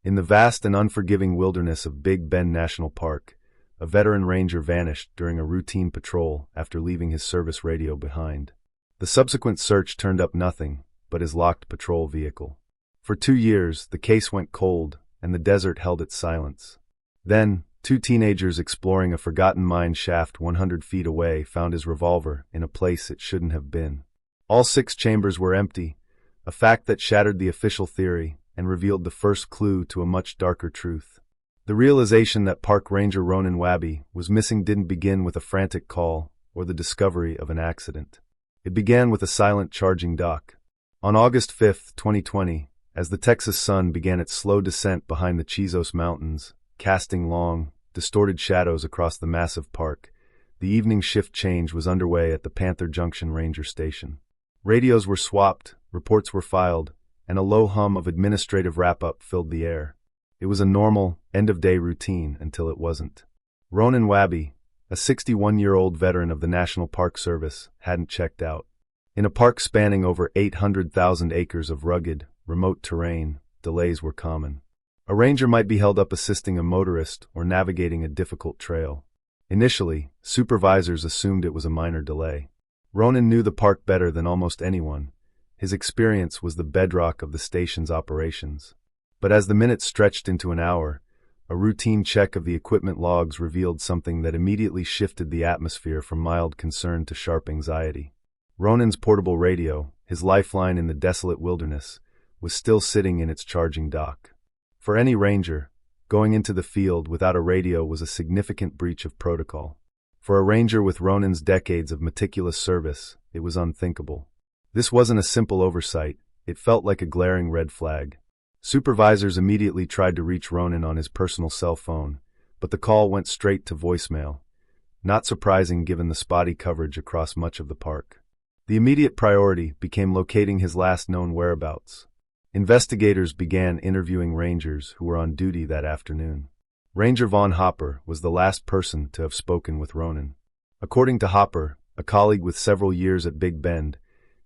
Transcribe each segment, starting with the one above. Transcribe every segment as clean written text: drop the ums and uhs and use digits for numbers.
In the vast and unforgiving wilderness of Big Bend National Park, a veteran ranger vanished during a routine patrol after leaving his service radio behind. The subsequent search turned up nothing but his locked patrol vehicle. For 2 years, the case went cold, and the desert held its silence. Then, 2 teenagers exploring a forgotten mine shaft 100 feet away found his revolver in a place it shouldn't have been. All 6 chambers were empty, a fact that shattered the official theory and revealed the first clue to a much darker truth. The realization that Park Ranger Ronan Wabby was missing didn't begin with a frantic call or the discovery of an accident. It began with a silent charging dock. On August 5, 2020, as the Texas sun began its slow descent behind the Chizos Mountains, casting long, distorted shadows across the massive park, the evening shift change was underway at the Panther Junction Ranger Station. Radios were swapped, reports were filed, and a low hum of administrative wrap-up filled the air. It was a normal, end-of-day routine until it wasn't. Ronan Wabby, a 61-year-old veteran of the National Park Service, hadn't checked out. In a park spanning over 800,000 acres of rugged, remote terrain, delays were common. A ranger might be held up assisting a motorist or navigating a difficult trail. Initially, supervisors assumed it was a minor delay. Ronan knew the park better than almost anyone. His experience was the bedrock of the station's operations. But as the minutes stretched into an hour, a routine check of the equipment logs revealed something that immediately shifted the atmosphere from mild concern to sharp anxiety. Ronan's portable radio, his lifeline in the desolate wilderness, was still sitting in its charging dock. For any ranger, going into the field without a radio was a significant breach of protocol. For a ranger with Ronan's decades of meticulous service, it was unthinkable. This wasn't a simple oversight, it felt like a glaring red flag. Supervisors immediately tried to reach Ronan on his personal cell phone, but the call went straight to voicemail. Not surprising given the spotty coverage across much of the park. The immediate priority became locating his last known whereabouts. Investigators began interviewing rangers who were on duty that afternoon. Ranger Von Hopper was the last person to have spoken with Ronan. According to Hopper, a colleague with several years at Big Bend,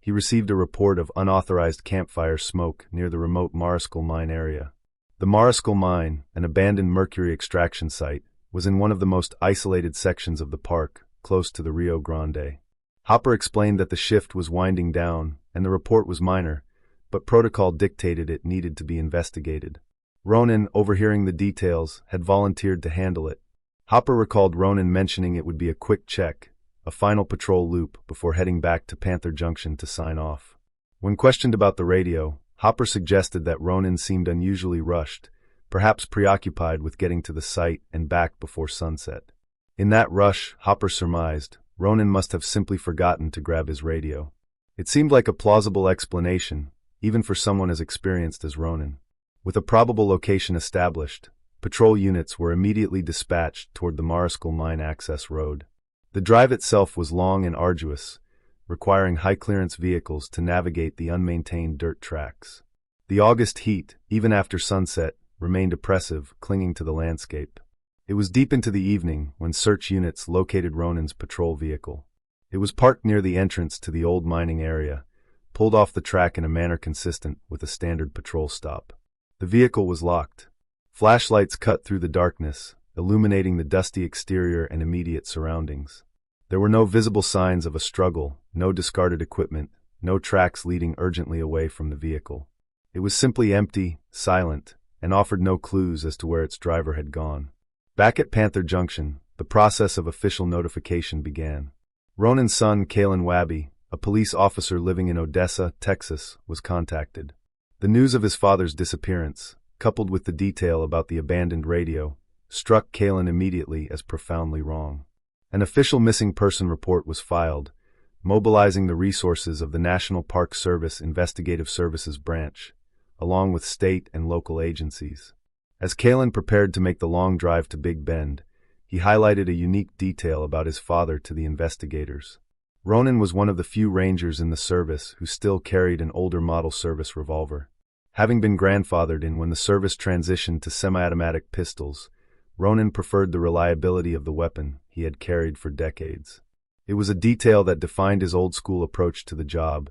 he received a report of unauthorized campfire smoke near the remote Mariscal Mine area. The Mariscal Mine, an abandoned mercury extraction site, was in one of the most isolated sections of the park, close to the Rio Grande. Hopper explained that the shift was winding down, and the report was minor, but protocol dictated it needed to be investigated. Ronan, overhearing the details, had volunteered to handle it. Hopper recalled Ronan mentioning it would be a quick check, a final patrol loop before heading back to Panther Junction to sign off. When questioned about the radio, Hopper suggested that Ronan seemed unusually rushed, perhaps preoccupied with getting to the site and back before sunset. In that rush, Hopper surmised, Ronan must have simply forgotten to grab his radio. It seemed like a plausible explanation, even for someone as experienced as Ronan. With a probable location established, patrol units were immediately dispatched toward the Mariscal Mine access road. The drive itself was long and arduous, requiring high-clearance vehicles to navigate the unmaintained dirt tracks. The August heat, even after sunset, remained oppressive, clinging to the landscape. It was deep into the evening when search units located Ronan's patrol vehicle. It was parked near the entrance to the old mining area, pulled off the track in a manner consistent with a standard patrol stop. The vehicle was locked. Flashlights cut through the darkness, illuminating the dusty exterior and immediate surroundings. There were no visible signs of a struggle, no discarded equipment, no tracks leading urgently away from the vehicle. It was simply empty, silent, and offered no clues as to where its driver had gone. Back at Panther Junction, the process of official notification began. Ronan's son, Kalen Wabby, a police officer living in Odessa, Texas, was contacted. The news of his father's disappearance, coupled with the detail about the abandoned radio, struck Kalen immediately as profoundly wrong. An official missing person report was filed, mobilizing the resources of the National Park Service Investigative Services Branch, along with state and local agencies. As Kalen prepared to make the long drive to Big Bend, he highlighted a unique detail about his father to the investigators. Ronan was one of the few rangers in the service who still carried an older model service revolver. Having been grandfathered in when the service transitioned to semi-automatic pistols, Ronan preferred the reliability of the weapon he had carried for decades. It was a detail that defined his old-school approach to the job,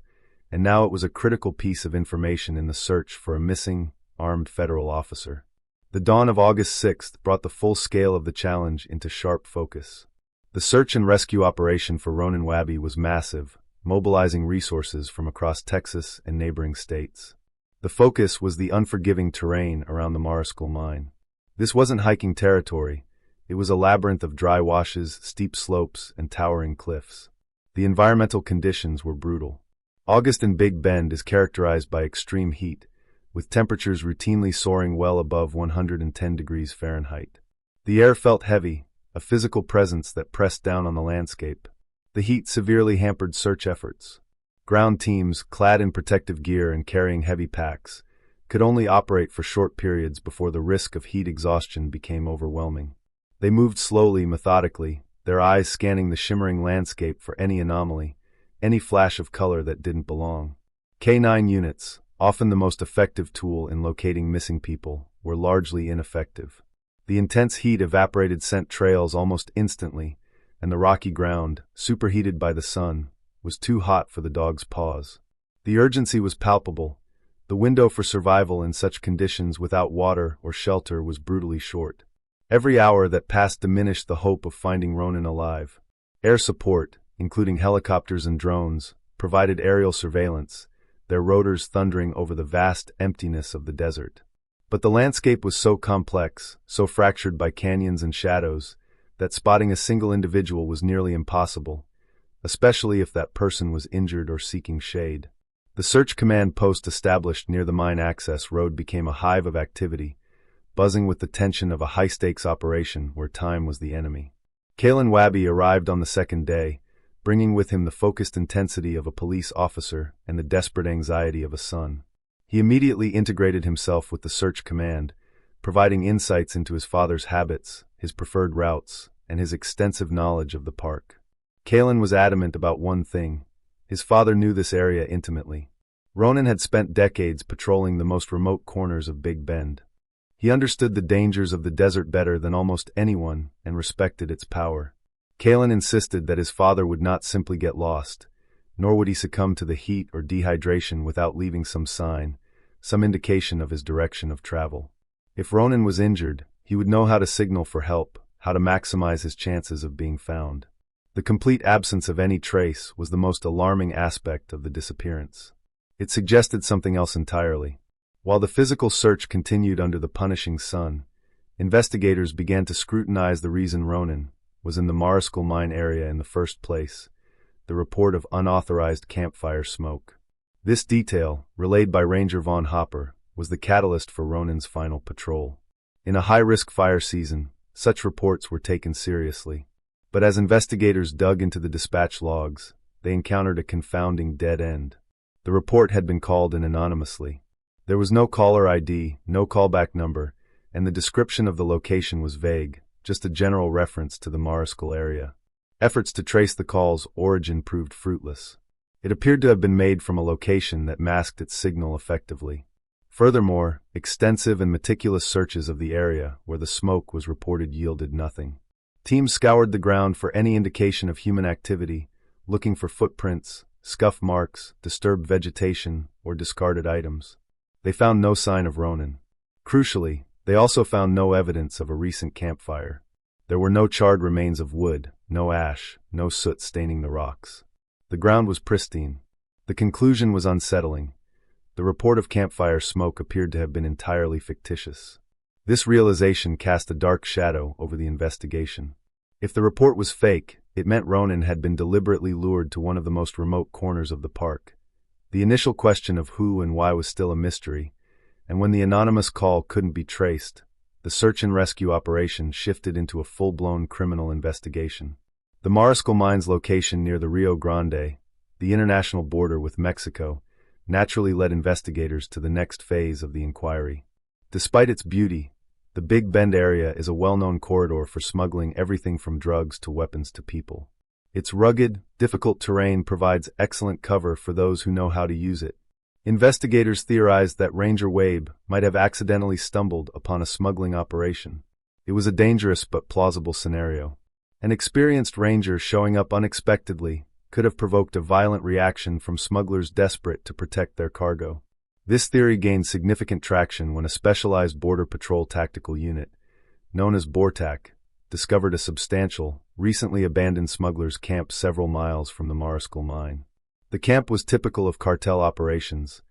and now it was a critical piece of information in the search for a missing, armed federal officer. The dawn of August 6th brought the full scale of the challenge into sharp focus. The search and rescue operation for Ronan Wabby was massive, mobilizing resources from across Texas and neighboring states. The focus was the unforgiving terrain around the Mariscal Mine. This wasn't hiking territory. It was a labyrinth of dry washes, steep slopes, and towering cliffs. The environmental conditions were brutal. August in Big Bend is characterized by extreme heat, with temperatures routinely soaring well above 110 degrees Fahrenheit. The air felt heavy, a physical presence that pressed down on the landscape. The heat severely hampered search efforts. Ground teams, clad in protective gear and carrying heavy packs, could only operate for short periods before the risk of heat exhaustion became overwhelming. They moved slowly, methodically, their eyes scanning the shimmering landscape for any anomaly, any flash of color that didn't belong. K-9 units, often the most effective tool in locating missing people, were largely ineffective. The intense heat evaporated scent trails almost instantly, and the rocky ground, superheated by the sun, was too hot for the dogs' paws. The urgency was palpable. The window for survival in such conditions without water or shelter was brutally short. Every hour that passed diminished the hope of finding Ronan alive. Air support, including helicopters and drones, provided aerial surveillance, their rotors thundering over the vast emptiness of the desert. But the landscape was so complex, so fractured by canyons and shadows, that spotting a single individual was nearly impossible, especially if that person was injured or seeking shade. The search command post established near the mine access road became a hive of activity, buzzing with the tension of a high-stakes operation where time was the enemy. Ronan Wabby arrived on the second day, bringing with him the focused intensity of a police officer and the desperate anxiety of a son. He immediately integrated himself with the search command, providing insights into his father's habits, his preferred routes, and his extensive knowledge of the park. Ronan was adamant about one thing. His father knew this area intimately. Ronan had spent decades patrolling the most remote corners of Big Bend. He understood the dangers of the desert better than almost anyone and respected its power. Ronan insisted that his father would not simply get lost, nor would he succumb to the heat or dehydration without leaving some sign, some indication of his direction of travel. If Ronan was injured, he would know how to signal for help, how to maximize his chances of being found. The complete absence of any trace was the most alarming aspect of the disappearance. It suggested something else entirely. While the physical search continued under the punishing sun, investigators began to scrutinize the reason Ronan was in the Mariscal Mine area in the first place, the report of unauthorized campfire smoke. This detail, relayed by Ranger Von Hopper, was the catalyst for Ronan's final patrol. In a high-risk fire season, such reports were taken seriously. But as investigators dug into the dispatch logs, they encountered a confounding dead end. The report had been called in anonymously. There was no caller ID, no callback number, and the description of the location was vague, just a general reference to the Mariscal area. Efforts to trace the call's origin proved fruitless. It appeared to have been made from a location that masked its signal effectively. Furthermore, extensive and meticulous searches of the area where the smoke was reported yielded nothing. Teams scoured the ground for any indication of human activity, looking for footprints, scuff marks, disturbed vegetation, or discarded items. They found no sign of Ronan. Crucially, they also found no evidence of a recent campfire. There were no charred remains of wood, no ash, no soot staining the rocks. The ground was pristine. The conclusion was unsettling. The report of campfire smoke appeared to have been entirely fictitious. This realization cast a dark shadow over the investigation. If the report was fake, it meant Ronan had been deliberately lured to one of the most remote corners of the park. The initial question of who and why was still a mystery, and when the anonymous call couldn't be traced, the search and rescue operation shifted into a full-blown criminal investigation. The Mariscal Mine's location near the Rio Grande, the international border with Mexico, naturally led investigators to the next phase of the inquiry. Despite its beauty, the Big Bend area is a well-known corridor for smuggling everything from drugs to weapons to people. Its rugged, difficult terrain provides excellent cover for those who know how to use it. Investigators theorized that Ranger Wabby might have accidentally stumbled upon a smuggling operation. It was a dangerous but plausible scenario. An experienced ranger showing up unexpectedly could have provoked a violent reaction from smugglers desperate to protect their cargo. This theory gained significant traction when a specialized Border Patrol tactical unit, known as BORTAC, discovered a substantial, recently abandoned smuggler's camp several miles from the Mariscal Mine. The camp was typical of cartel operations: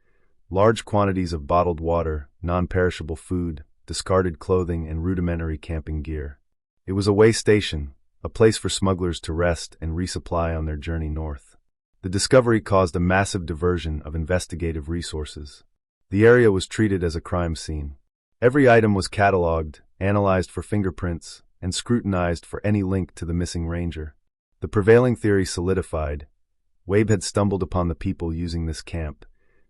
large quantities of bottled water, non-perishable food, discarded clothing, and rudimentary camping gear. It was a way station, a place for smugglers to rest and resupply on their journey north. The discovery caused a massive diversion of investigative resources. The area was treated as a crime scene. Every item was cataloged, analyzed for fingerprints, and scrutinized for any link to the missing ranger. The prevailing theory solidified: Wabby had stumbled upon the people using this camp,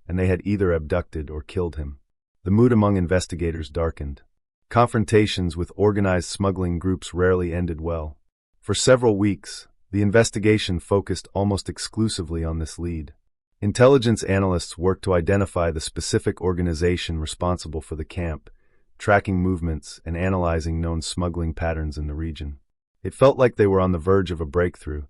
and they had either abducted or killed him. The mood among investigators darkened. Confrontations with organized smuggling groups rarely ended well. For several weeks, the investigation focused almost exclusively on this lead. Intelligence analysts worked to identify the specific organization responsible for the camp, tracking movements and analyzing known smuggling patterns in the region. It felt like they were on the verge of a breakthrough,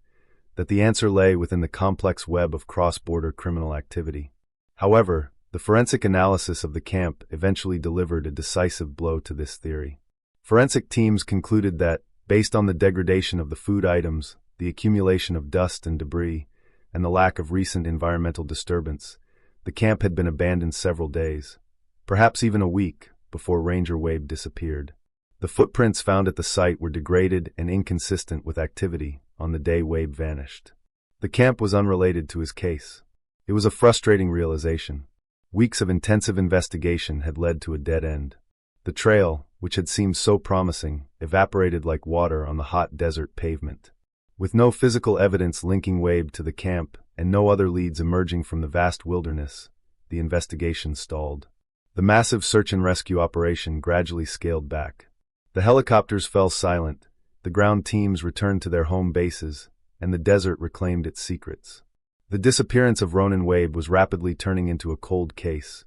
that the answer lay within the complex web of cross-border criminal activity. However, the forensic analysis of the camp eventually delivered a decisive blow to this theory. Forensic teams concluded that, based on the degradation of the food items, the accumulation of dust and debris, and the lack of recent environmental disturbance, the camp had been abandoned several days, perhaps even a week, before Ranger Wabby disappeared. The footprints found at the site were degraded and inconsistent with activity on the day Wabby vanished. The camp was unrelated to his case. It was a frustrating realization. Weeks of intensive investigation had led to a dead end. The trail, which had seemed so promising, evaporated like water on the hot desert pavement. With no physical evidence linking Wabby to the camp and no other leads emerging from the vast wilderness, the investigation stalled. The massive search and rescue operation gradually scaled back. The helicopters fell silent, the ground teams returned to their home bases, and the desert reclaimed its secrets. The disappearance of Ronan Wabby was rapidly turning into a cold case,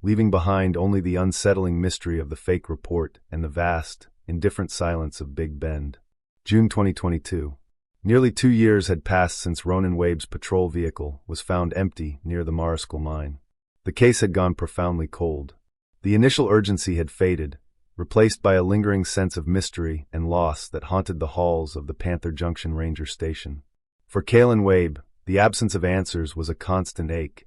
leaving behind only the unsettling mystery of the fake report and the vast, indifferent silence of Big Bend. June 2022. Nearly 2 years had passed since Ronan Wabby's patrol vehicle was found empty near the Mariscal Mine. The case had gone profoundly cold. The initial urgency had faded, replaced by a lingering sense of mystery and loss that haunted the halls of the Panther Junction Ranger Station. For Kalen Wabby, the absence of answers was a constant ache,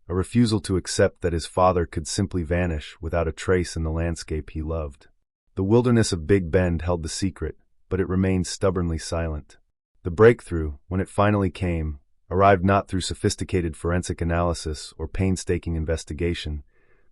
a refusal to accept that his father could simply vanish without a trace in the landscape he loved. The wilderness of Big Bend held the secret, but it remained stubbornly silent. The breakthrough, when it finally came, arrived not through sophisticated forensic analysis or painstaking investigation,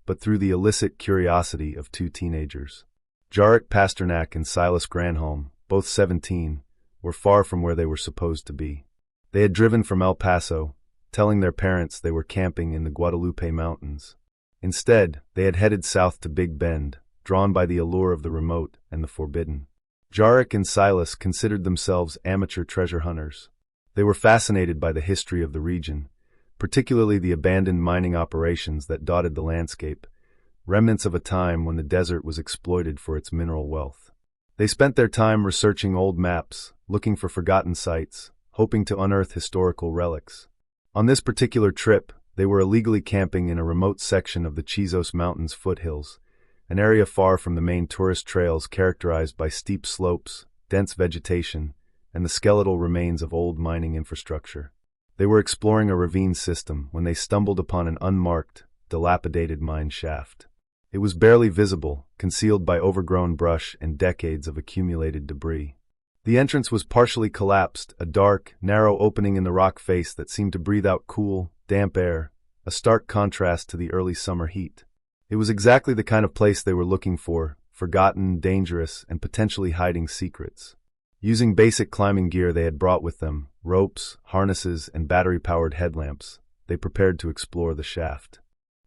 but through the illicit curiosity of 2 teenagers. Jarek Pasternak and Silas Granholm, both 17, were far from where they were supposed to be. They had driven from El Paso, telling their parents they were camping in the Guadalupe Mountains. Instead, they had headed south to Big Bend, drawn by the allure of the remote and the forbidden. Jarek and Silas considered themselves amateur treasure hunters. They were fascinated by the history of the region, particularly the abandoned mining operations that dotted the landscape, remnants of a time when the desert was exploited for its mineral wealth. They spent their time researching old maps, looking for forgotten sites, hoping to unearth historical relics. On this particular trip, they were illegally camping in a remote section of the Chizos Mountains foothills, an area far from the main tourist trails characterized by steep slopes, dense vegetation, and the skeletal remains of old mining infrastructure. They were exploring a ravine system when they stumbled upon an unmarked, dilapidated mine shaft. It was barely visible, concealed by overgrown brush and decades of accumulated debris. The entrance was partially collapsed, a dark, narrow opening in the rock face that seemed to breathe out cool, damp air, a stark contrast to the early summer heat. It was exactly the kind of place they were looking for, forgotten, dangerous, and potentially hiding secrets. Using basic climbing gear they had brought with them, ropes, harnesses, and battery-powered headlamps, they prepared to explore the shaft.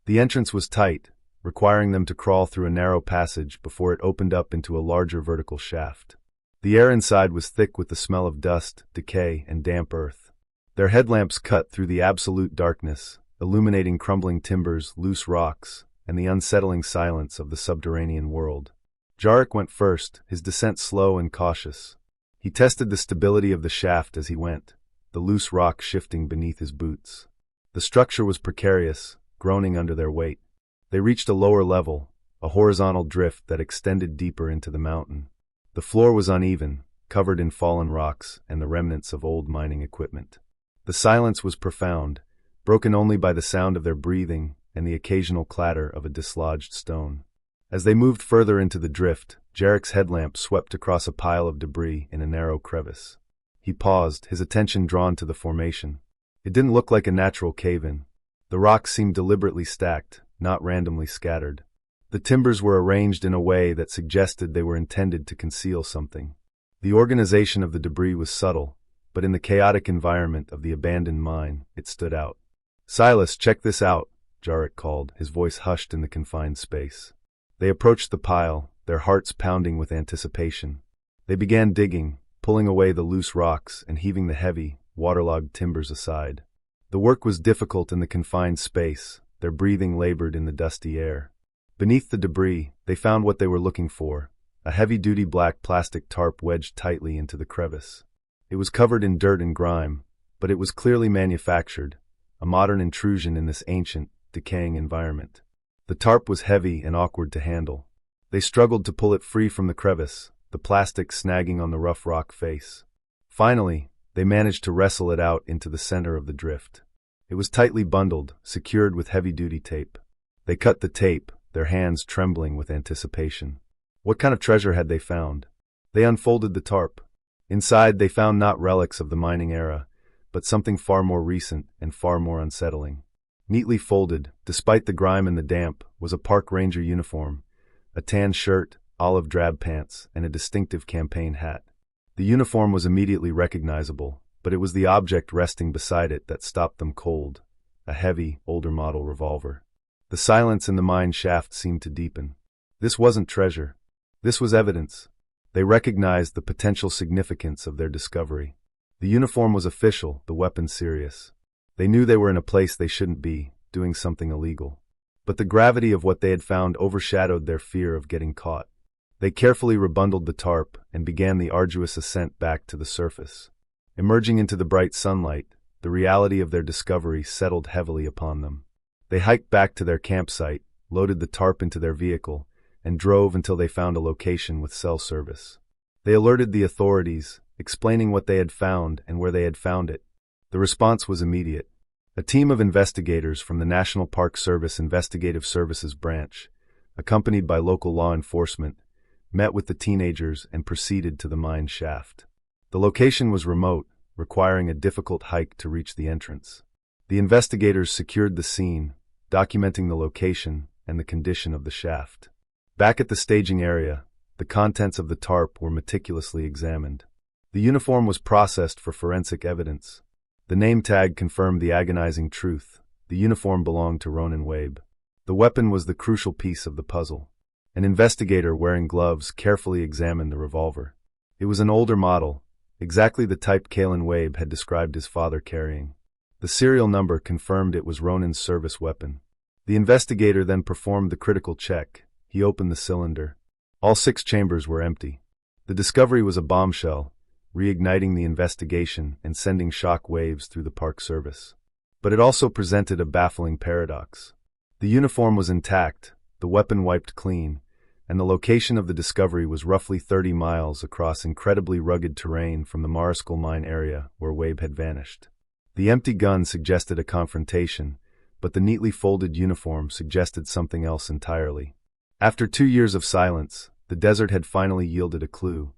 The entrance was tight, requiring them to crawl through a narrow passage before it opened up into a larger vertical shaft. The air inside was thick with the smell of dust, decay, and damp earth. Their headlamps cut through the absolute darkness, illuminating crumbling timbers, loose rocks, and the unsettling silence of the subterranean world. Jarek went first, his descent slow and cautious. He tested the stability of the shaft as he went, the loose rock shifting beneath his boots. The structure was precarious, groaning under their weight. They reached a lower level, a horizontal drift that extended deeper into the mountain. The floor was uneven, covered in fallen rocks and the remnants of old mining equipment. The silence was profound, broken only by the sound of their breathing and the occasional clatter of a dislodged stone. As they moved further into the drift, Jarek's headlamp swept across a pile of debris in a narrow crevice. He paused, his attention drawn to the formation. It didn't look like a natural cave-in. The rocks seemed deliberately stacked, not randomly scattered. The timbers were arranged in a way that suggested they were intended to conceal something. The organization of the debris was subtle, but in the chaotic environment of the abandoned mine, it stood out. "Silas, check this out," Jarek called, his voice hushed in the confined space. They approached the pile, their hearts pounding with anticipation. They began digging, pulling away the loose rocks and heaving the heavy, waterlogged timbers aside. The work was difficult in the confined space, their breathing labored in the dusty air. Beneath the debris, they found what they were looking for, a heavy-duty black plastic tarp wedged tightly into the crevice. It was covered in dirt and grime, but it was clearly manufactured, a modern intrusion in this ancient, decaying environment. The tarp was heavy and awkward to handle. They struggled to pull it free from the crevice, the plastic snagging on the rough rock face. Finally, they managed to wrestle it out into the center of the drift. It was tightly bundled, secured with heavy-duty tape. They cut the tape, their hands trembling with anticipation. What kind of treasure had they found? They unfolded the tarp. Inside, they found not relics of the mining era, but something far more recent and far more unsettling. Neatly folded, despite the grime and the damp, was a park ranger uniform, a tan shirt, olive drab pants, and a distinctive campaign hat. The uniform was immediately recognizable, but it was the object resting beside it that stopped them cold, a heavy, older model revolver. The silence in the mine shaft seemed to deepen. This wasn't treasure. This was evidence. They recognized the potential significance of their discovery. The uniform was official, the weapon serious. They knew they were in a place they shouldn't be, doing something illegal. But the gravity of what they had found overshadowed their fear of getting caught. They carefully rebundled the tarp and began the arduous ascent back to the surface. Emerging into the bright sunlight, the reality of their discovery settled heavily upon them. They hiked back to their campsite, loaded the tarp into their vehicle, and drove until they found a location with cell service. They alerted the authorities, explaining what they had found and where they had found it. The response was immediate. A team of investigators from the National Park Service Investigative Services Branch, accompanied by local law enforcement, met with the teenagers and proceeded to the mine shaft. The location was remote, requiring a difficult hike to reach the entrance. The investigators secured the scene, documenting the location and the condition of the shaft. Back at the staging area, the contents of the tarp were meticulously examined. The uniform was processed for forensic evidence. The name tag confirmed the agonizing truth. The uniform belonged to Ronan Wabby. The weapon was the crucial piece of the puzzle. An investigator wearing gloves carefully examined the revolver. It was an older model, exactly the type Kalen Wabby had described his father carrying. The serial number confirmed it was Ronan's service weapon. The investigator then performed the critical check. He opened the cylinder. All 6 chambers were empty. The discovery was a bombshell, reigniting the investigation and sending shock waves through the Park Service. But it also presented a baffling paradox. The uniform was intact, the weapon wiped clean, and the location of the discovery was roughly 30 miles across incredibly rugged terrain from the Mariscal Mine area where Wabby had vanished. The empty gun suggested a confrontation, but the neatly folded uniform suggested something else entirely. After 2 years of silence, the desert had finally yielded a clue.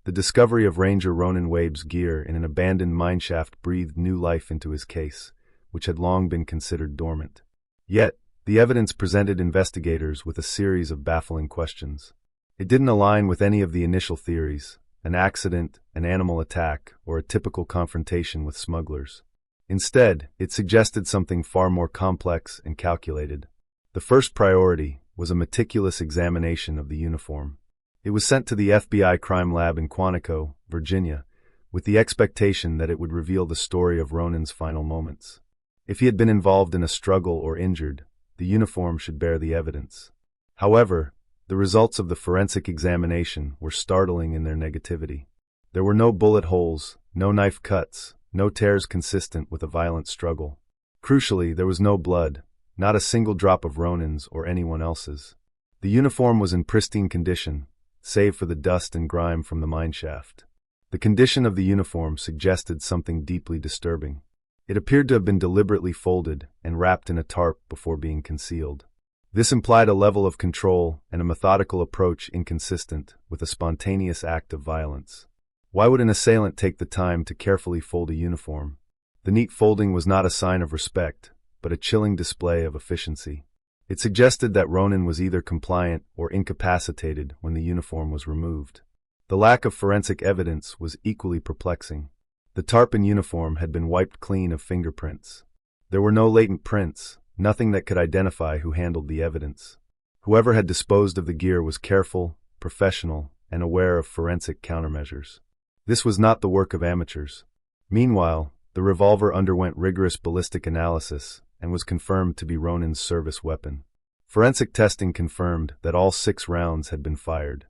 The discovery of Ranger Ronan Wabby's gear in an abandoned mineshaft breathed new life into his case, which had long been considered dormant. Yet, the evidence presented investigators with a series of baffling questions. It didn't align with any of the initial theories, an accident, an animal attack, or a typical confrontation with smugglers. Instead, it suggested something far more complex and calculated. The first priority was a meticulous examination of the uniform. It was sent to the FBI crime lab in Quantico, Virginia, with the expectation that it would reveal the story of Ronan's final moments. If he had been involved in a struggle or injured, the uniform should bear the evidence. However, the results of the forensic examination were startling in their negativity. There were no bullet holes, no knife cuts, no tears consistent with a violent struggle. Crucially, there was no blood, not a single drop of Ronan's or anyone else's. The uniform was in pristine condition, save for the dust and grime from the mineshaft. The condition of the uniform suggested something deeply disturbing. It appeared to have been deliberately folded and wrapped in a tarp before being concealed. This implied a level of control and a methodical approach inconsistent with a spontaneous act of violence. Why would an assailant take the time to carefully fold a uniform? The neat folding was not a sign of respect, but a chilling display of efficiency. It suggested that Ronan was either compliant or incapacitated when the uniform was removed. The lack of forensic evidence was equally perplexing. The tarp and uniform had been wiped clean of fingerprints. There were no latent prints, nothing that could identify who handled the evidence. Whoever had disposed of the gear was careful, professional, and aware of forensic countermeasures. This was not the work of amateurs. Meanwhile, the revolver underwent rigorous ballistic analysis and was confirmed to be Ronan's service weapon. Forensic testing confirmed that all 6 rounds had been fired.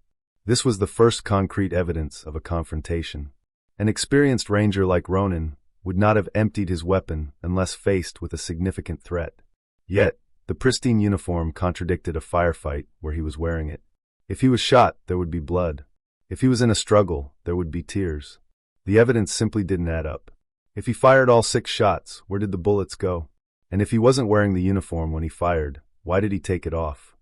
This was the first concrete evidence of a confrontation. An experienced ranger like Ronan would not have emptied his weapon unless faced with a significant threat. Yet, the pristine uniform contradicted a firefight where he was wearing it. If he was shot, there would be blood. If he was in a struggle, there would be tears. The evidence simply didn't add up. If he fired all 6 shots, where did the bullets go? And if he wasn't wearing the uniform when he fired, why did he take it off?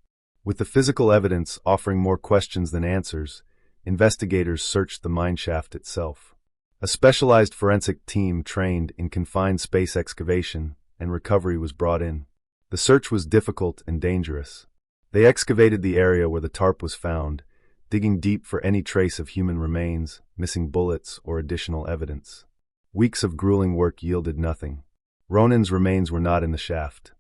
With the physical evidence offering more questions than answers, investigators searched the mineshaft itself. A specialized forensic team trained in confined space excavation and recovery was brought in. The search was difficult and dangerous. They excavated the area where the tarp was found, digging deep for any trace of human remains, missing bullets, or additional evidence. Weeks of grueling work yielded nothing. Ronan's remains were not in the shaft.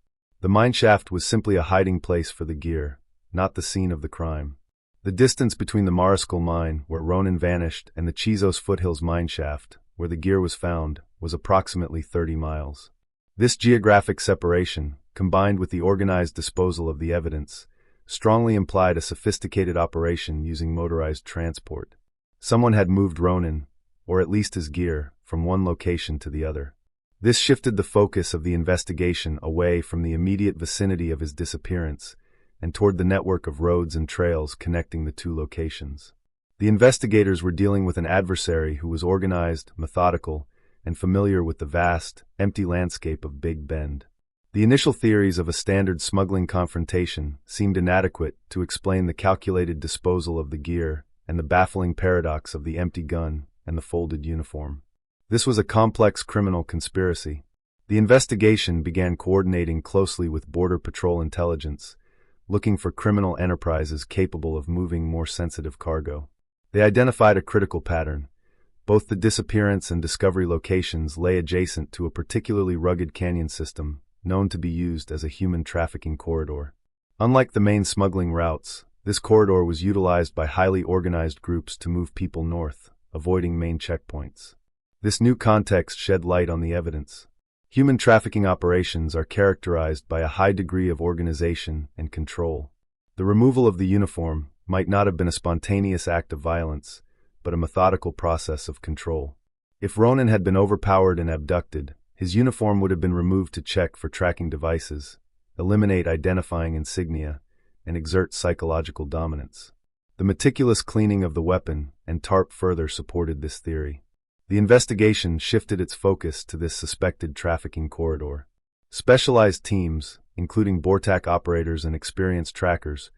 The mineshaft was simply a hiding place for the gear, not the scene of the crime. The distance between the Mariscal Mine, where Ronan vanished, and the Chizos Foothills mineshaft, where the gear was found, was approximately 30 miles. This geographic separation, combined with the organized disposal of the evidence, strongly implied a sophisticated operation using motorized transport. Someone had moved Ronan, or at least his gear, from one location to the other. This shifted the focus of the investigation away from the immediate vicinity of his disappearance and toward the network of roads and trails connecting the 2 locations. The investigators were dealing with an adversary who was organized, methodical, and familiar with the vast, empty landscape of Big Bend. The initial theories of a standard smuggling confrontation seemed inadequate to explain the calculated disposal of the gear and the baffling paradox of the empty gun and the folded uniform. This was a complex criminal conspiracy. The investigation began coordinating closely with Border Patrol intelligence, looking for criminal enterprises capable of moving more sensitive cargo. They identified a critical pattern. Both the disappearance and discovery locations lay adjacent to a particularly rugged canyon system known to be used as a human trafficking corridor. Unlike the main smuggling routes, this corridor was utilized by highly organized groups to move people north, avoiding main checkpoints. This new context shed light on the evidence. Human trafficking operations are characterized by a high degree of organization and control. The removal of the uniform might not have been a spontaneous act of violence, but a methodical process of control. If Ronan had been overpowered and abducted, his uniform would have been removed to check for tracking devices, eliminate identifying insignia, and exert psychological dominance. The meticulous cleaning of the weapon and tarp further supported this theory. The investigation shifted its focus to this suspected trafficking corridor. Specialized teams, including BORTAC operators and experienced trackers,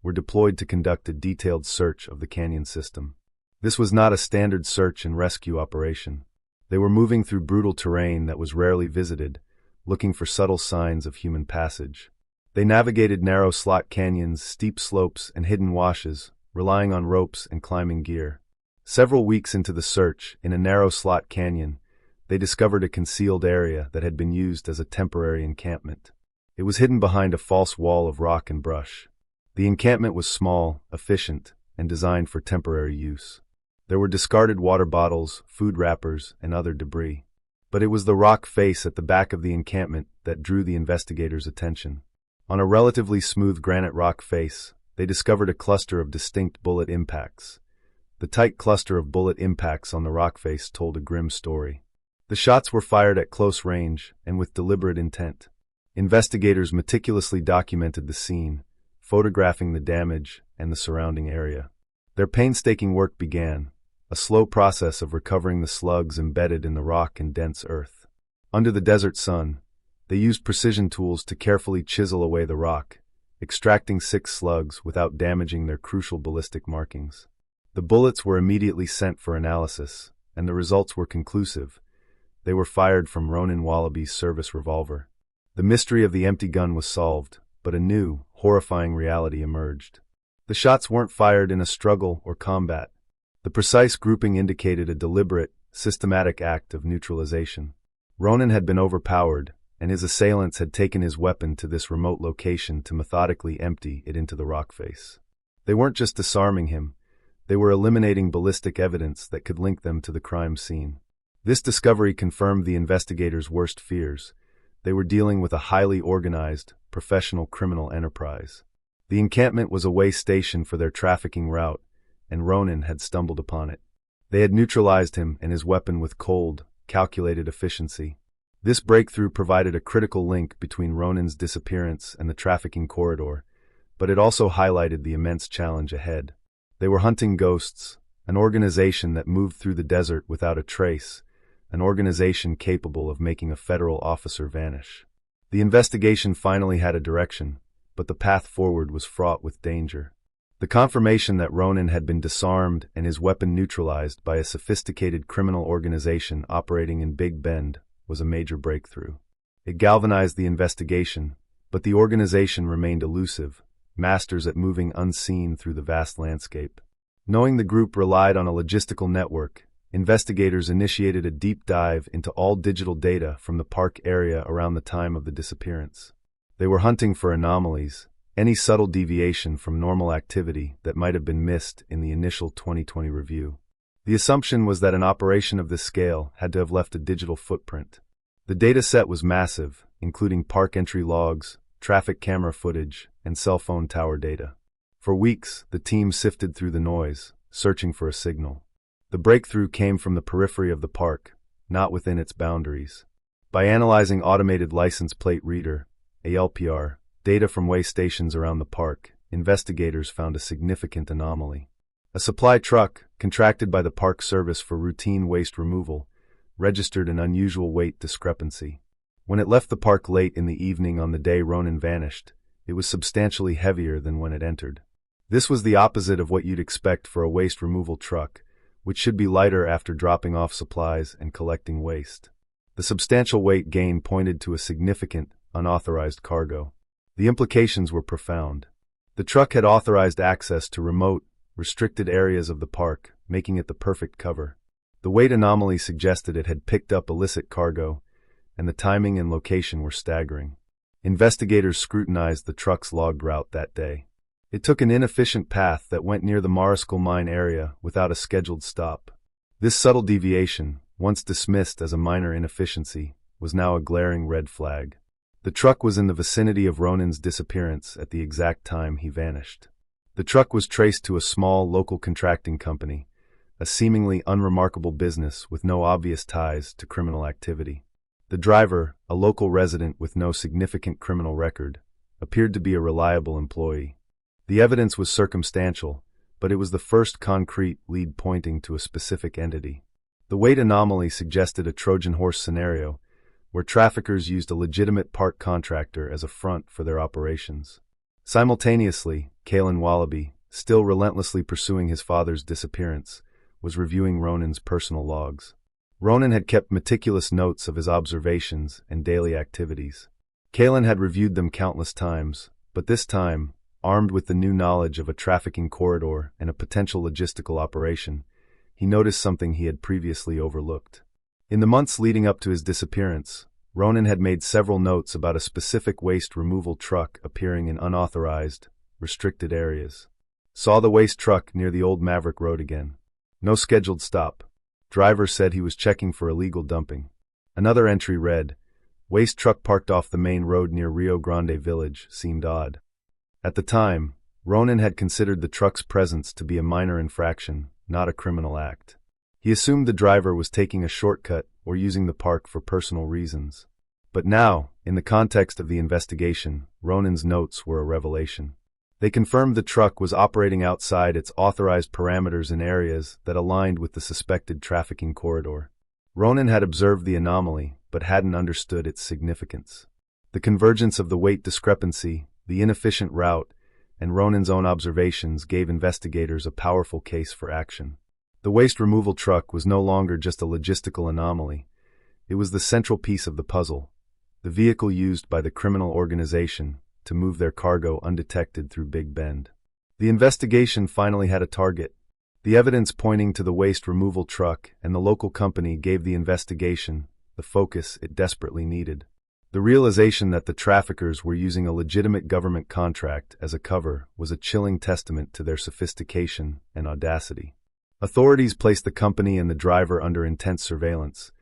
were deployed to conduct a detailed search of the canyon system. This was not a standard search and rescue operation. They were moving through brutal terrain that was rarely visited, looking for subtle signs of human passage. They navigated narrow slot canyons, steep slopes, and hidden washes, relying on ropes and climbing gear. Several weeks into the search, in a narrow slot canyon, they discovered a concealed area that had been used as a temporary encampment. It was hidden behind a false wall of rock and brush. The encampment was small, efficient, and designed for temporary use. There were discarded water bottles, food wrappers, and other debris. But it was the rock face at the back of the encampment that drew the investigators' attention. On a relatively smooth granite rock face, they discovered a cluster of distinct bullet impacts. The tight cluster of bullet impacts on the rock face told a grim story. The shots were fired at close range and with deliberate intent. Investigators meticulously documented the scene, photographing the damage and the surrounding area. Their painstaking work began, a slow process of recovering the slugs embedded in the rock and dense earth. Under the desert sun, they used precision tools to carefully chisel away the rock, extracting 6 slugs without damaging their crucial ballistic markings. The bullets were immediately sent for analysis, and the results were conclusive. They were fired from Ronan Wabby's service revolver. The mystery of the empty gun was solved, but a new, horrifying reality emerged. The shots weren't fired in a struggle or combat. The precise grouping indicated a deliberate, systematic act of neutralization. Ronan had been overpowered, and his assailants had taken his weapon to this remote location to methodically empty it into the rock face. They weren't just disarming him, they were eliminating ballistic evidence that could link them to the crime scene. This discovery confirmed the investigators' worst fears. They were dealing with a highly organized, professional criminal enterprise. The encampment was a way station for their trafficking route, and Ronan had stumbled upon it. They had neutralized him and his weapon with cold, calculated efficiency. This breakthrough provided a critical link between Ronan's disappearance and the trafficking corridor, but it also highlighted the immense challenge ahead. They were hunting ghosts, an organization that moved through the desert without a trace, an organization capable of making a federal officer vanish. The investigation finally had a direction, but the path forward was fraught with danger. The confirmation that Ronan had been disarmed and his weapon neutralized by a sophisticated criminal organization operating in Big Bend was a major breakthrough. It galvanized the investigation, but the organization remained elusive, masters at moving unseen through the vast landscape. Knowing the group relied on a logistical network, investigators initiated a deep dive into all digital data from the park area around the time of the disappearance. They were hunting for anomalies, any subtle deviation from normal activity that might have been missed in the initial 2020 review. The assumption was that an operation of this scale had to have left a digital footprint. The data set was massive, including park entry logs, traffic camera footage, and cell phone tower data. For weeks, the team sifted through the noise, searching for a signal. The breakthrough came from the periphery of the park, not within its boundaries. By analyzing automated license plate reader, ALPR, data from way stations around the park, investigators found a significant anomaly. A supply truck, contracted by the Park Service for routine waste removal, registered an unusual weight discrepancy. When it left the park late in the evening on the day Ronan vanished, it was substantially heavier than when it entered. This was the opposite of what you'd expect for a waste removal truck, which should be lighter after dropping off supplies and collecting waste. The substantial weight gain pointed to a significant, unauthorized cargo. The implications were profound. The truck had authorized access to remote, restricted areas of the park, making it the perfect cover. The weight anomaly suggested it had picked up illicit cargo, and the timing and location were staggering. Investigators scrutinized the truck's logged route that day. It took an inefficient path that went near the Mariscal Mine area without a scheduled stop. This subtle deviation, once dismissed as a minor inefficiency, was now a glaring red flag. The truck was in the vicinity of Ronan's disappearance at the exact time he vanished. The truck was traced to a small local contracting company, a seemingly unremarkable business with no obvious ties to criminal activity. The driver, a local resident with no significant criminal record, appeared to be a reliable employee. The evidence was circumstantial, but it was the first concrete lead pointing to a specific entity. The weight anomaly suggested a Trojan horse scenario, where traffickers used a legitimate park contractor as a front for their operations. Simultaneously, Ronan Wabby, still relentlessly pursuing his father's disappearance, was reviewing Ronan's personal logs. Ronan had kept meticulous notes of his observations and daily activities. Ronan had reviewed them countless times, but this time, armed with the new knowledge of a trafficking corridor and a potential logistical operation, he noticed something he had previously overlooked. In the months leading up to his disappearance, Ronan had made several notes about a specific waste removal truck appearing in unauthorized, restricted areas. Saw the waste truck near the old Maverick Road again. No scheduled stop. Driver said he was checking for illegal dumping. Another entry read, waste truck parked off the main road near Rio Grande Village seemed odd. At the time, Ronan had considered the truck's presence to be a minor infraction, not a criminal act. He assumed the driver was taking a shortcut or using the park for personal reasons. But now, in the context of the investigation, Ronan's notes were a revelation. They confirmed the truck was operating outside its authorized parameters in areas that aligned with the suspected trafficking corridor. Ronan had observed the anomaly, but hadn't understood its significance. The convergence of the weight discrepancy, the inefficient route, and Ronan's own observations gave investigators a powerful case for action. The waste removal truck was no longer just a logistical anomaly. It was the central piece of the puzzle, the vehicle used by the criminal organization to move their cargo undetected through Big Bend. The investigation finally had a target. The evidence pointing to the waste removal truck and the local company gave the investigation the focus it desperately needed. The realization that the traffickers were using a legitimate government contract as a cover was a chilling testament to their sophistication and audacity. Authorities placed the company and the driver under intense surveillance,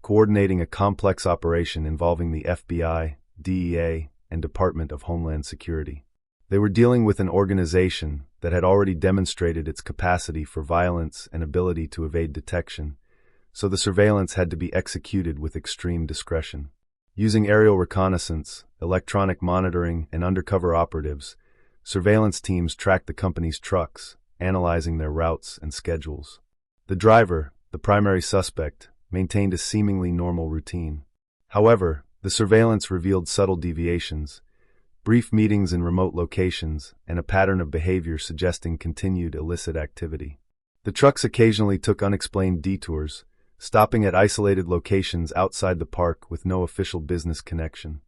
coordinating a complex operation involving the FBI, DEA, and Department of Homeland Security. They were dealing with an organization that had already demonstrated its capacity for violence and ability to evade detection, so the surveillance had to be executed with extreme discretion. Using aerial reconnaissance, electronic monitoring, and undercover operatives, surveillance teams tracked the company's trucks, analyzing their routes and schedules. The driver, the primary suspect, maintained a seemingly normal routine. However, the surveillance revealed subtle deviations, brief meetings in remote locations, and a pattern of behavior suggesting continued illicit activity. The trucks occasionally took unexplained detours, stopping at isolated locations outside the park with no official business connection.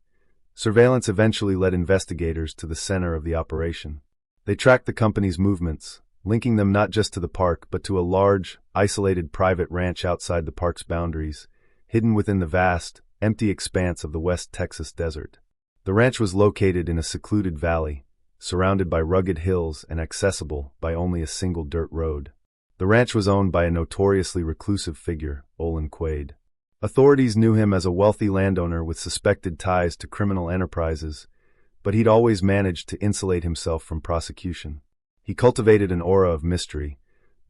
Surveillance eventually led investigators to the center of the operation. They tracked the company's movements, linking them not just to the park but to a large, isolated private ranch outside the park's boundaries, hidden within the vast, empty expanse of the West Texas desert. The ranch was located in a secluded valley, surrounded by rugged hills and accessible by only a single dirt road. The ranch was owned by a notoriously reclusive figure, Olin Quaid. Authorities knew him as a wealthy landowner with suspected ties to criminal enterprises, but he'd always managed to insulate himself from prosecution. He cultivated an aura of mystery,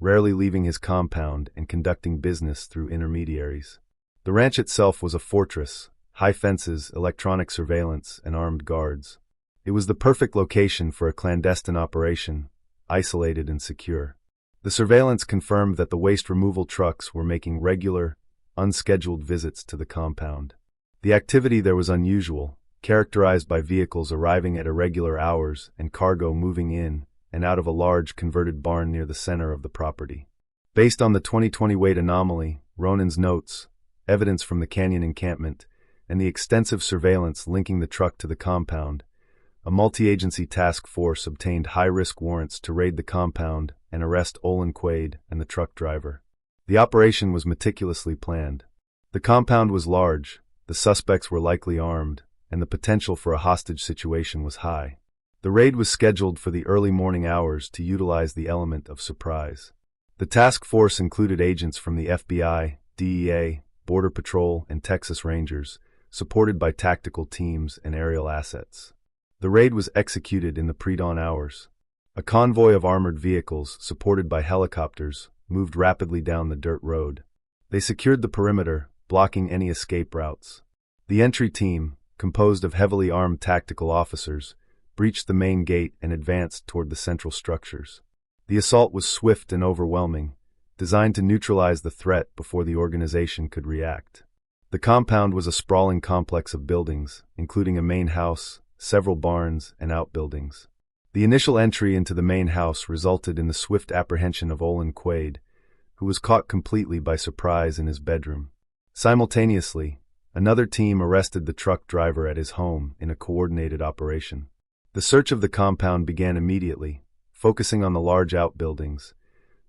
rarely leaving his compound and conducting business through intermediaries. The ranch itself was a fortress, high fences, electronic surveillance, and armed guards. It was the perfect location for a clandestine operation, isolated and secure. The surveillance confirmed that the waste removal trucks were making regular, unscheduled visits to the compound. The activity there was unusual, characterized by vehicles arriving at irregular hours and cargo moving in and out of a large converted barn near the center of the property. Based on the 2020 weight anomaly, Ronan's notes, evidence from the canyon encampment, and the extensive surveillance linking the truck to the compound, a multi-agency task force obtained high-risk warrants to raid the compound and arrest Olin Quaid and the truck driver. The operation was meticulously planned. The compound was large, the suspects were likely armed, and the potential for a hostage situation was high. The raid was scheduled for the early morning hours to utilize the element of surprise. The task force included agents from the FBI, DEA, Border Patrol, and Texas Rangers, supported by tactical teams and aerial assets. The raid was executed in the pre-dawn hours. A convoy of armored vehicles, supported by helicopters, moved rapidly down the dirt road. They secured the perimeter, blocking any escape routes. The entry team, composed of heavily armed tactical officers, breached the main gate and advanced toward the central structures. The assault was swift and overwhelming, designed to neutralize the threat before the organization could react. The compound was a sprawling complex of buildings, including a main house, several barns, and outbuildings. The initial entry into the main house resulted in the swift apprehension of Olin Quaid, who was caught completely by surprise in his bedroom. Simultaneously, another team arrested the truck driver at his home in a coordinated operation. The search of the compound began immediately, focusing on the large outbuildings,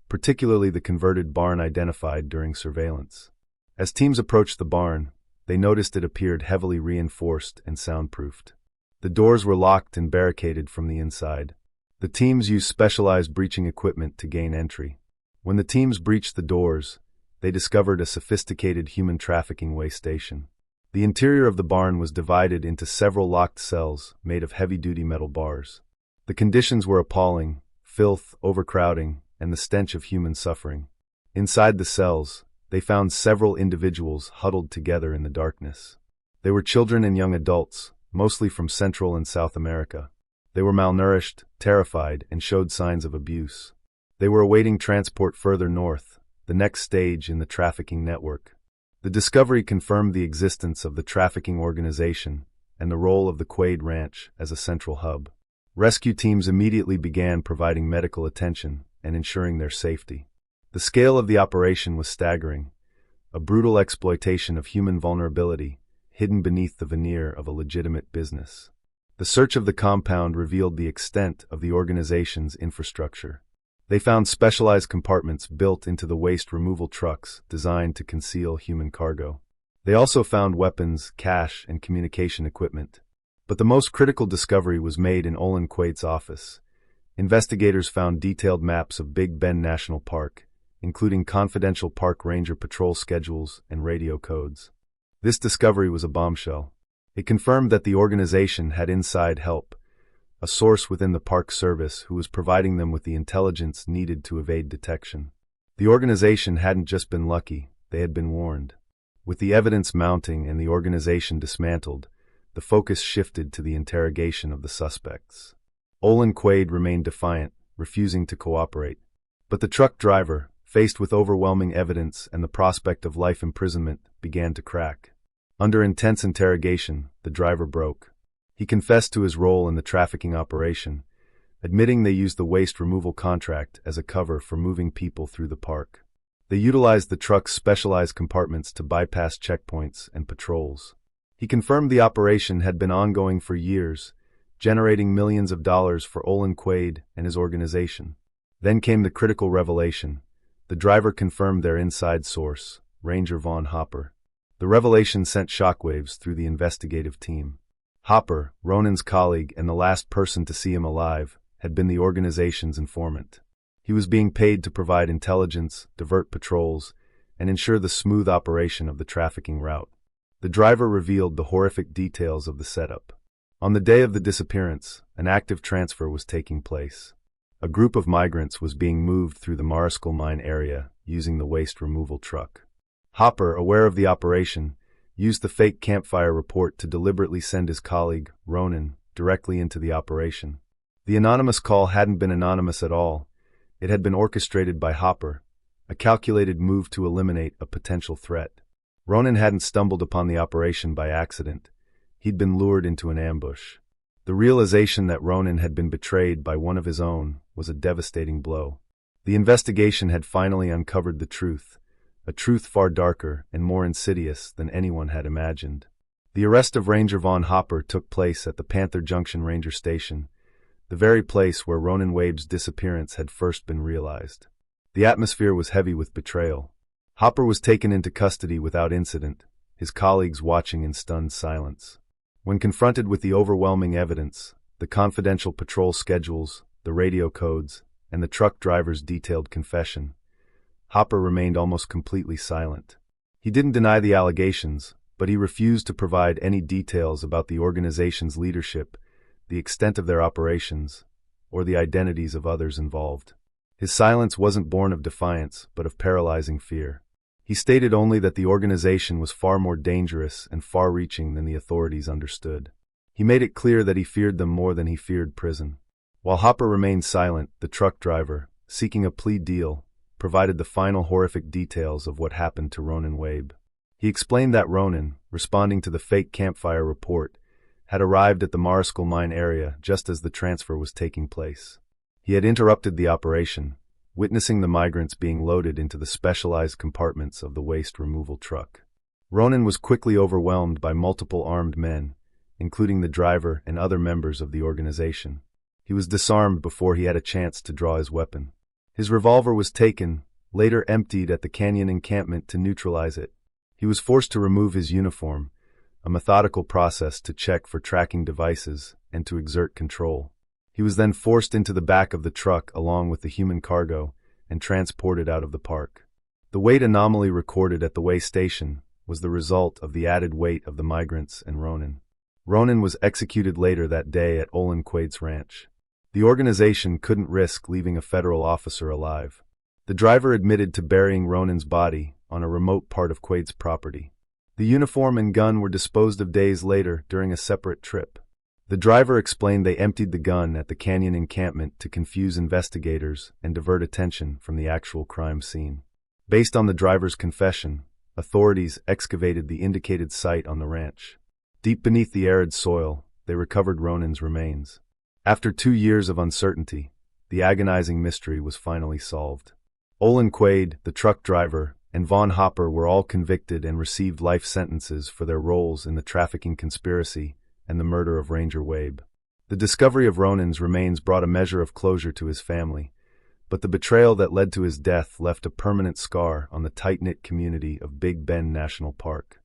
particularly the converted barn identified during surveillance. As teams approached the barn, they noticed it appeared heavily reinforced and soundproofed. The doors were locked and barricaded from the inside. The teams used specialized breaching equipment to gain entry. When the teams breached the doors, they discovered a sophisticated human trafficking way station. The interior of the barn was divided into several locked cells made of heavy-duty metal bars. The conditions were appalling: filth, overcrowding, and the stench of human suffering. Inside the cells, they found several individuals huddled together in the darkness. They were children and young adults, mostly from Central and South America. They were malnourished, terrified, and showed signs of abuse. They were awaiting transport further north, the next stage in the trafficking network. The discovery confirmed the existence of the trafficking organization and the role of the Quaid Ranch as a central hub. Rescue teams immediately began providing medical attention and ensuring their safety. The scale of the operation was staggering, a brutal exploitation of human vulnerability hidden beneath the veneer of a legitimate business. The search of the compound revealed the extent of the organization's infrastructure. They found specialized compartments built into the waste removal trucks designed to conceal human cargo. They also found weapons, cash, and communication equipment. But the most critical discovery was made in Olin Quaid's office. Investigators found detailed maps of Big Bend National Park, including confidential park ranger patrol schedules and radio codes. This discovery was a bombshell. It confirmed that the organization had inside help, a source within the Park Service who was providing them with the intelligence needed to evade detection. The organization hadn't just been lucky, they had been warned. With the evidence mounting and the organization dismantled, the focus shifted to the interrogation of the suspects. Olin Quaid remained defiant, refusing to cooperate. But the truck driver, faced with overwhelming evidence and the prospect of life imprisonment, began to crack. Under intense interrogation, the driver broke. He confessed to his role in the trafficking operation, admitting they used the waste removal contract as a cover for moving people through the park. They utilized the truck's specialized compartments to bypass checkpoints and patrols. He confirmed the operation had been ongoing for years, generating millions of dollars for Olin Quaid and his organization. Then came the critical revelation. The driver confirmed their inside source, Ranger Von Hopper. The revelation sent shockwaves through the investigative team. Hopper, Ronan's colleague and the last person to see him alive, had been the organization's informant. He was being paid to provide intelligence, divert patrols, and ensure the smooth operation of the trafficking route. The driver revealed the horrific details of the setup. On the day of the disappearance, an active transfer was taking place. A group of migrants was being moved through the Mariscal Mine area using the waste removal truck. Hopper, aware of the operation, used the fake campfire report to deliberately send his colleague, Ronan, directly into the operation. The anonymous call hadn't been anonymous at all. It had been orchestrated by Hopper, a calculated move to eliminate a potential threat. Ronan hadn't stumbled upon the operation by accident. He'd been lured into an ambush. The realization that Ronan had been betrayed by one of his own was a devastating blow. The investigation had finally uncovered the truth, a truth far darker and more insidious than anyone had imagined. The arrest of Ranger Von Hopper took place at the Panther Junction Ranger Station, the very place where Ronan Wabby's disappearance had first been realized. The atmosphere was heavy with betrayal. Hopper was taken into custody without incident, his colleagues watching in stunned silence. When confronted with the overwhelming evidence, the confidential patrol schedules, the radio codes, and the truck driver's detailed confession, Hopper remained almost completely silent. He didn't deny the allegations, but he refused to provide any details about the organization's leadership, the extent of their operations, or the identities of others involved. His silence wasn't born of defiance, but of paralyzing fear. He stated only that the organization was far more dangerous and far-reaching than the authorities understood. He made it clear that he feared them more than he feared prison. While Hopper remained silent, the truck driver, seeking a plea deal, provided the final horrific details of what happened to Ronan Wabby. He explained that Ronan, responding to the fake campfire report, had arrived at the Mariscal Mine area just as the transfer was taking place. He had interrupted the operation, witnessing the migrants being loaded into the specialized compartments of the waste removal truck. Ronan was quickly overwhelmed by multiple armed men, including the driver and other members of the organization. He was disarmed before he had a chance to draw his weapon. His revolver was taken, later emptied at the canyon encampment to neutralize it. He was forced to remove his uniform, a methodical process to check for tracking devices and to exert control. He was then forced into the back of the truck along with the human cargo and transported out of the park. The weight anomaly recorded at the weigh station was the result of the added weight of the migrants and Ronan. Ronan was executed later that day at Olin Quaid's ranch. The organization couldn't risk leaving a federal officer alive. The driver admitted to burying Ronan's body on a remote part of Quaid's property. The uniform and gun were disposed of days later during a separate trip. The driver explained they emptied the gun at the canyon encampment to confuse investigators and divert attention from the actual crime scene. Based on the driver's confession, authorities excavated the indicated site on the ranch. Deep beneath the arid soil, they recovered Ronan's remains. After 2 years of uncertainty, the agonizing mystery was finally solved. Olin Quaid, the truck driver, and Vaughn Hopper were all convicted and received life sentences for their roles in the trafficking conspiracy and the murder of Ranger Wabby. The discovery of Ronan's remains brought a measure of closure to his family, but the betrayal that led to his death left a permanent scar on the tight-knit community of Big Bend National Park.